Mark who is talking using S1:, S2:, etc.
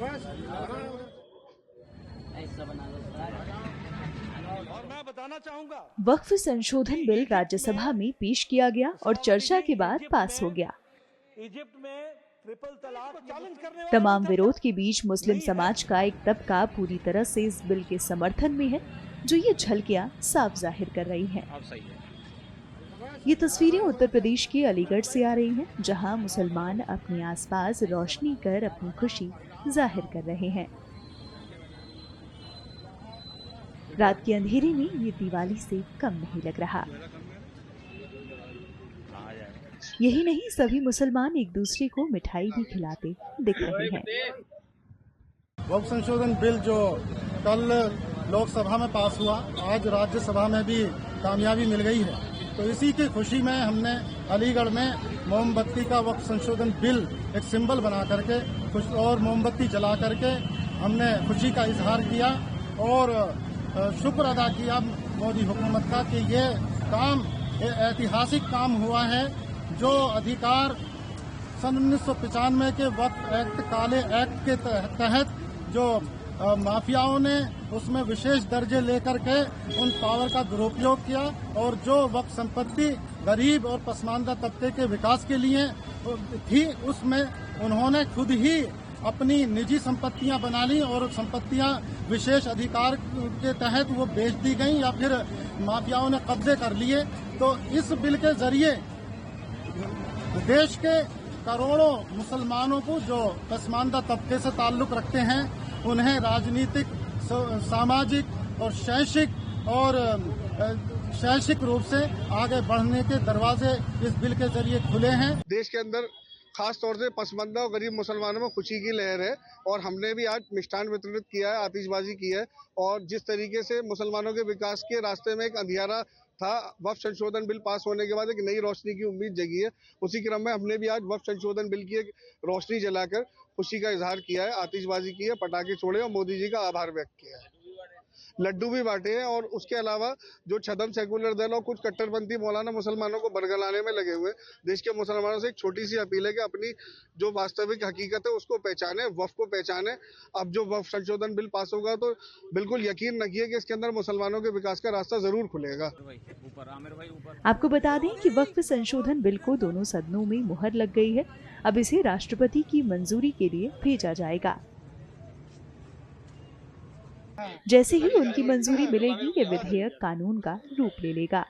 S1: ऐसा बना लो।
S2: और मैं बताना चाहूंगा,
S3: वक्फ संशोधन बिल राज्यसभा में पेश किया गया और चर्चा के बाद पास हो गया।
S2: इजिप्ट में ट्रिपल तलाक चैलेंज करने वाला
S3: तमाम विरोध के बीच मुस्लिम समाज का एक तबका पूरी तरह से इस बिल के समर्थन में है, जो ये झलकियां साफ जाहिर कर रही हैं। ये तस्वीरें उत्तर प्रदेश के अलीगढ़ से आ रही हैं, जहां मुसलमान अपने आसपास रोशनी कर अपनी खुशी जाहिर कर रहे हैं। रात के अंधेरे में ये दिवाली से कम नहीं लग रहा। यही नहीं, सभी मुसलमान एक दूसरे को मिठाई भी खिलाते दिख रहे हैं।
S4: वक्फ संशोधन बिल जो कल लोकसभा में पास हुआ, आज राज्यसभा में भी कामयाबी मिल गई है, तो इसी की खुशी में हमने अलीगढ़ में मोमबत्ती का वक्फ संशोधन बिल एक सिंबल बना करके और मोमबत्ती जला करके हमने खुशी का इजहार किया और शुक्र अदा किया मोदी हुकूमत का कि ये काम ऐतिहासिक काम हुआ है। जो अधिकार सन 1995 के वक्फ एक्ट, काले एक्ट के तहत जो माफियाओं ने उसमें विशेष दर्जे लेकर के उन पावर का दुरुपयोग किया और जो वक्फ संपत्ति गरीब और पसमानदा तबके के विकास के लिए थी, उसमें उन्होंने खुद ही अपनी निजी संपत्तियां बना ली और संपत्तियां विशेष अधिकार के तहत वो बेच दी गई या फिर माफियाओं ने कब्जे कर लिए। तो इस बिल के जरिए देश के करोड़ों मुसलमानों को जो पसमानदा तबके से ताल्लुक रखते हैं, उन्हें राजनीतिक, सामाजिक और शैक्षिक रूप से आगे बढ़ने के दरवाजे इस बिल के जरिए खुले हैं।
S5: देश के अंदर खास तौर से पसमानदा और गरीब मुसलमानों में खुशी की लहर है और हमने भी आज मिष्ठान वितरित किया है, आतिशबाजी की है और जिस तरीके से मुसलमानों के विकास के रास्ते में एक अंधियारा था, वक्फ संशोधन बिल पास होने के बाद एक नई रोशनी की उम्मीद जगी है। उसी क्रम में हमने भी आज वक्फ संशोधन बिल की एक रोशनी जलाकर खुशी का इजहार किया है, आतिशबाजी की है, पटाखे छोड़े और मोदी जी का आभार व्यक्त किया है। लड्डू भी बांटे हैं और उसके अलावा जो छदम सेकुलर दल और कुछ कट्टरपंथी मौलाना मुसलमानों को बरगलाने में लगे हुए हैं। देश के मुसलमानों से एक छोटी सी अपील है कि अपनी जो वास्तविक हकीकत है उसको पहचाने, वक्फ को पहचाने। अब जो वक्फ संशोधन बिल पास होगा तो बिल्कुल यकीन रखिए कि इसके अंदर मुसलमानों के विकास का रास्ता जरूर खुलेगा।
S3: आपको बता दें कि वक्फ संशोधन बिल को दोनों सदनों में मुहर लग गई है। अब इसे राष्ट्रपति की मंजूरी के लिए भेजा जाएगा। जैसे ही उनकी मंजूरी मिलेगी, ये विधेयक कानून का रूप ले लेगा।